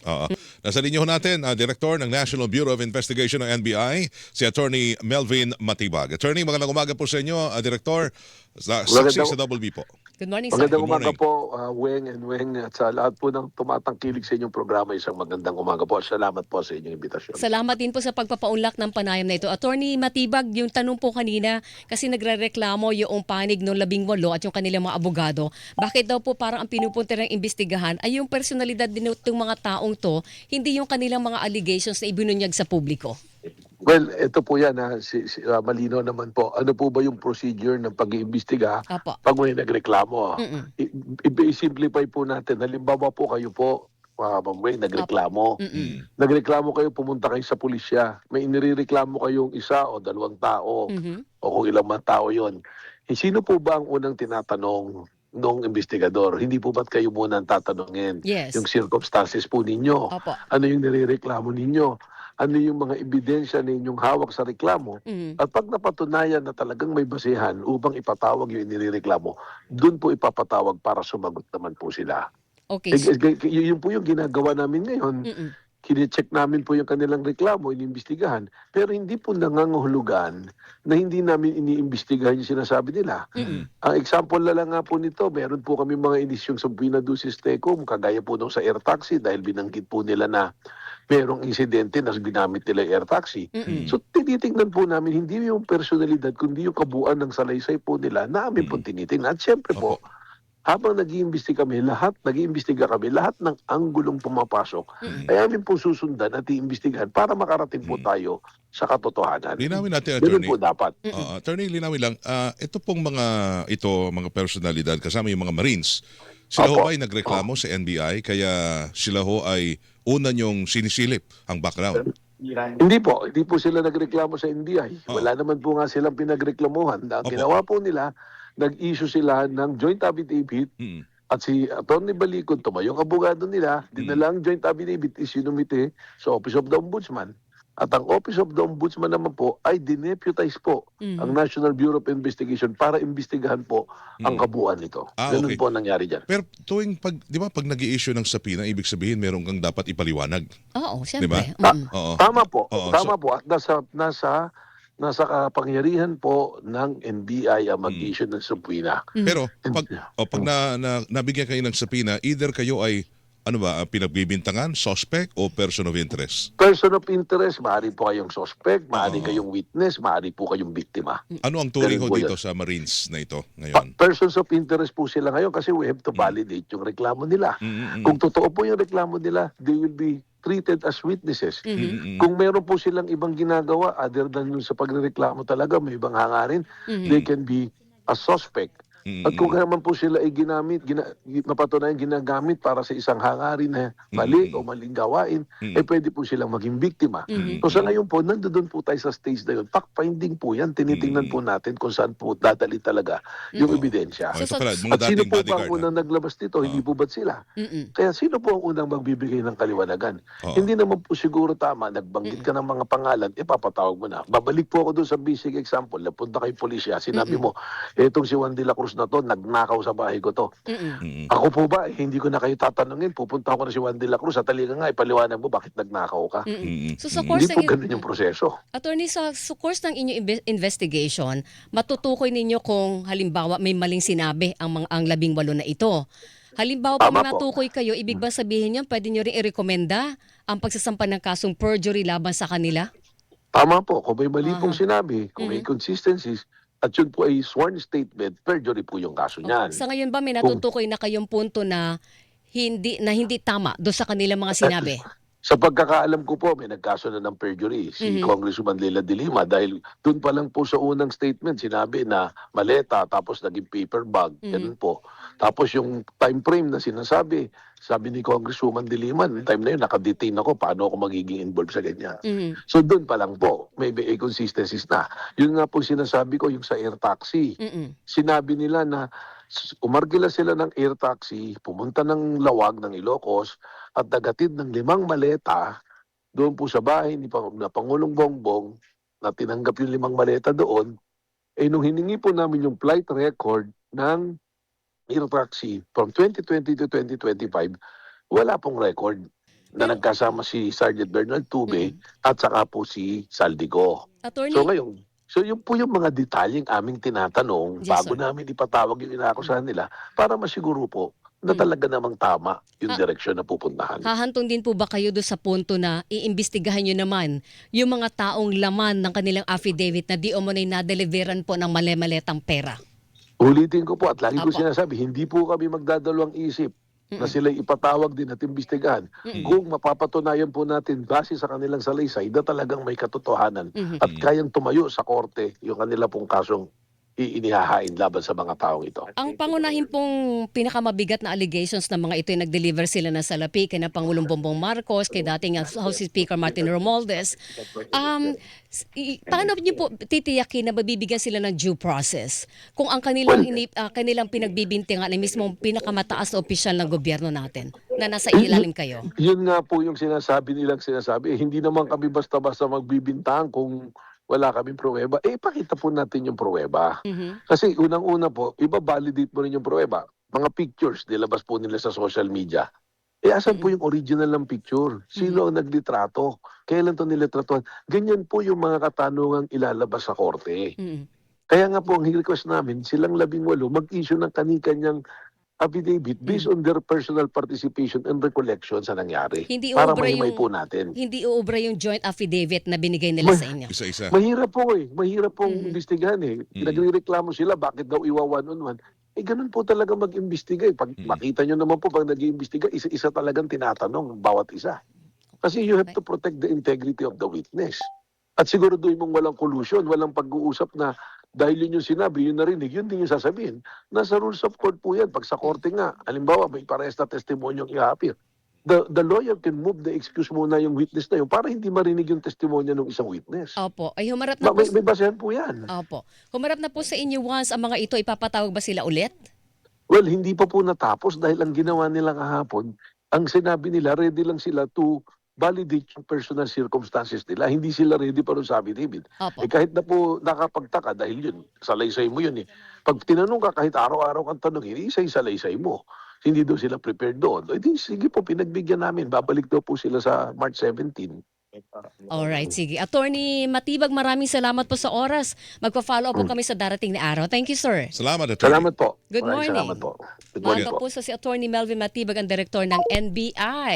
Oo. Nasa linya ho natin, Director ng National Bureau of Investigation ng NBI, si Attorney Melvin Matibag. Attorney, magandang umaga po sa inyo, Director. Saksi Magandang, sa Double B po. Good morning, sir. magandang Good umaga morning. po, Weng and Weng, at sa lahat po ng tumatangkilik sa inyong programa, isang magandang umaga po. Salamat po sa inyong imbitasyon. Salamat din po sa pagpapaunlak ng panayam na ito. Attorney Matibag, yung tanong po kanina, kasi nagrereklamo yung panig ng 18 at yung kanilang mga abogado. Bakit daw po parang ang pinupunta ng imbestigahan ay yung personalidad din ng mga taong to, hindi yung kanilang mga allegations na ibinunyag sa publiko? Well, ito po yan, malino naman po. Ano po ba yung procedure ng pag-iimbestiga Apo. pag may nagreklamo? Mm-mm. I-simplify po natin. Halimbawa po kayo po, Ma'am Weng, nagreklamo. Mm-mm. Nagreklamo kayo, pumunta kayo sa pulisya. May inireklamo kayong isa o dalawang tao Mhm. o kung ilang mga tao yon. Sino po ba ang unang tinatanong nung investigador? Hindi po ba't kayo muna ang tatanungin? Yes. Yung circumstances po ninyo. Apo. Ano yung nirereklamo ninyo? Ano yung mga ebidensya na inyong hawak sa reklamo? Mhm. At pag napatunayan na talagang may basihan upang ipatawag yung inireklamo, doon po ipapatawag para sumagot naman po sila. Okay. Yun po yung ginagawa namin ngayon. Mm-mm. Kine-check namin po yung kanilang reklamo, iniimbestigahan, pero hindi po nangangahulugan na hindi namin iniimbestigahan yung sinasabi nila. Mm-mm. Ang example na lang nga po nito, meron po kami mga inisyong subpoena ducis tecum, kagaya po nung sa air taxi dahil binanggit po nila na merong insidente na ginamit nila yung air taxi. Mm-mm. So tinitingnan po namin hindi yung personalidad kundi yung kabuuan ng salaysay po nila na amin po tinitingnan. At syempre po, habang nag-iimbestiga kami, lahat ng anggulong pumapasok ay amin po susundan at iimbestigahan para makarating po tayo sa katotohanan. Linawin natin, Ganun Attorney. po dapat. Attorney, linawin lang. Ito pong mga personalidad, kasama yung mga Marines, sila ho Opo. ba ay nagreklamo sa NBI kaya sila ho ay una niyong sinisilip ang background? Hindi po sila nagreklamo sa NBI. Oo. Wala naman po nga silang pinagreklamuhan. Ang Opo. ginawa po nila, nag-issue sila ng joint affidavit Mm. at si Atty. Balicon, tumayong abogado nila, dinala ang joint affidavit isinumite sa Office of the Ombudsman. At ang Office of the Ombudsman naman po ay dineputize po ang National Bureau of Investigation para imbestigahan po ang kabuuan nito. Ganun Okay. po ang nangyari dyan. Pero tuwing di ba pag nag-i-issue ng subpoena, ibig sabihin meron kang dapat ipaliwanag. Oo, Di ba? siyempre. Mm-mm. Oo. Tama po. Oo, Tama po. At nasa kapangyarihan po ng NBI ang mag-issue ng subpoena. Pero pag nabigyan kayo ng subpoena, either kayo ay pinagbibintangan, suspect o person of interest. Person of interest, maaari po kayong suspect, maaari Oo. kayong witness, maaari po kayong biktima. Ano ang turing ho Ganun po dito yan. sa Marines na ito ngayon? Persons of interest po sila ngayon kasi we have to validate yung reklamo nila. Kung totoo po yung reklamo nila, they will be treated as witnesses. Kung meron po silang ibang ginagawa other than yung sa pagrereklamo talaga, may ibang hangarin, they can be a suspect. At kung naman po sila ay mapatunayan ginagamit para sa isang hangarin na mali o maling gawain, pwede po silang maging biktima. So sa ngayon po, nandoon po tayo sa stage na yun. Fact-finding po yan. Tinitingnan po natin kung saan po dadali talaga yung ebidensya. Ito pala, mga At sino dating po ba bodyguard. ang unang naglabas nito? Hindi po ba't sila? Mm-mm. Kaya sino po ang unang magbibigay ng kaliwanagan? Oo. Hindi naman po siguro tama, nagbanggit ka ng mga pangalan, papatawag mo na. Babalik po ako doon sa basic example, napunta kay pulisya, sinabi mo, etong si Juan de la Cruz na to, nagnakaw sa bahay ko to. Mm-mm. Ako po ba, hindi ko na kayo tatanungin, pupunta ako na si Juan de la Cruz, at halika nga, ipaliwanag mo bakit nagnakaw ka. Mm-mm. So sa course Hindi po ng ganun yung proseso. Attorney, sa course ng inyong investigation, matutukoy ninyo kung halimbawa may maling sinabi ang 18 na ito. Halimbawa pa Tama may po. natukoy kayo, ibig ba sabihin niyo pwede niyo rin i-rekomenda ang pagsasampa ng kasong perjury laban sa kanila? Tama po, kung may mali pong Aha. sinabi, kung may inconsistencies, at yun po ay sworn statement, perjury po yung kaso niyan. Sa ngayon ba may natutukoy na kayong punto na hindi tama doon sa kanilang mga sinabi? Sa pagkakaalam ko po, may nagkaso na ng perjury si Congresswoman Leila de Lima dahil doon pa lang po sa unang statement sinabi na maleta tapos naging paper bag. Ganun po. Tapos yung time frame na sinasabi, sabi ni Congresswoman de Lima, noong time na yun, nakadetain ako, paano ako magiging involved sa ganyan. So doon pa lang po, may inconsistencies na. Yun nga po sinasabi ko, yung sa air taxi. Mm-mm. Sinabi nila na umargila sila ng air taxi, pumunta ng Lawag ng Ilocos at nagatid ng 5 maleta doon po sa bahay ni Pangulong Bongbong na tinanggap yung 5 maleta doon. Nung hiningi po namin yung flight record ng air taxi from 2020 to 2025, wala pong record. na nagkasama si Sergeant Bernard Tube at saka po si Saldico. Attorney, So ngayon, yun po yung mga detalyeng aming tinatanong Yes, bago sir. namin ipatawag yung inaakusahan nila para masiguro po na talaga namang tama yung direksyon na pupuntahan. hahantong din po ba kayo doon sa punto na iimbestigahan nyo naman yung mga taong laman ng kanilang affidavit na di umunay na-deliveran po ng mali-maletang pera? Ulitin ko po at lagi ko Apo. sinasabi, hindi po kami magdadalawang isip na sila ipatawag din at imbestigahan kung mapapatunayan po natin base sa kanilang salaysay na talagang may katotohanan at kayang tumayo sa korte yung kanila pong kasong inihahain laban sa mga taong ito. Ang pangunahin pong pinakamabigat na allegations ng mga ito ay nag-deliver sila ng salapi kay na Pangulong Bongbong Marcos, kay dating House Speaker Martin Romualdez. Paano niyo po titiyakin na mabibigyan sila ng due process kung ang kanilang pinagbibintangan ay mismo pinakamataas na opisyal ng gobyerno natin na nasa ilalim kayo? Yun nga po yung sinasabi nilang sinasabi. Hindi naman kami basta-basta magbibintang kung wala kaming pruweba. Ipakita po natin yung pruweba. Kasi unang-una po, iba-validate mo rin yung pruweba. Mga pictures, nilabas po nila sa social media. Asan po yung original ng picture? Sino ang naglitrato? Kailan to nilitratuhan? Ganyan po yung mga katanungang ilalabas sa korte. Kaya nga po ang request namin, silang 18 mag-issue ng kani-kanyang affidavit based on their personal participation and recollection sa nangyari. Hindi Para uubra mahimay yung- po natin. Hindi uubra yung joint affidavit na binigay nila sa inyo. Isa-isa. Mahirap po Mahirap pong imbestigahan Nagrereklamo sila bakit daw iwa one-on-one. Ganun po talaga mag-imbestiga Pag makita nyo naman po pag nag-iimbestiga, isa-isa talagang tinatanong bawat isa. Kasi you have to protect the integrity of the witness. At siguro doon mong walang collusion, walang pag-uusap na dahil yun yung sinabi, yun narinig, yun din yung sasabihin. Nasa rules of court po yan. Pag sa korte nga, halimbawa may parehas na testimonyong i-appear. The lawyer can move the excuse muna yung witness na yun para hindi marinig yung testimonya ng isang witness. Opo. Ay humarap na po. May basehan po yan. Opo. Humarap na po sa inyo once ang mga ito, ipapatawag ba sila ulit? Well, hindi pa po natapos dahil ang ginawa nila kahapon, ang sinabi nila, ready lang sila to validate yung personal circumstances nila. Hindi sila ready pa rin sa affidavit. Opo. Kahit na po nakapagtaka dahil yun, salaysay mo yun Pag tinanong ka, kahit araw-araw kang tanongin, isa-salaysay mo. Hindi daw sila prepared doon. Sige po, pinagbigyan namin. Babalik daw po sila sa March 17. Alright, sige. Attorney Matibag, maraming salamat po sa oras. Magpa-follow up po kami sa darating na araw. Thank you, sir. Salamat, attorney. Salamat po. Good Maraming morning. Salamat po. Good morning Mga po. kapuso, si Attorney Melvin Matibag, ang direktor ng NBI.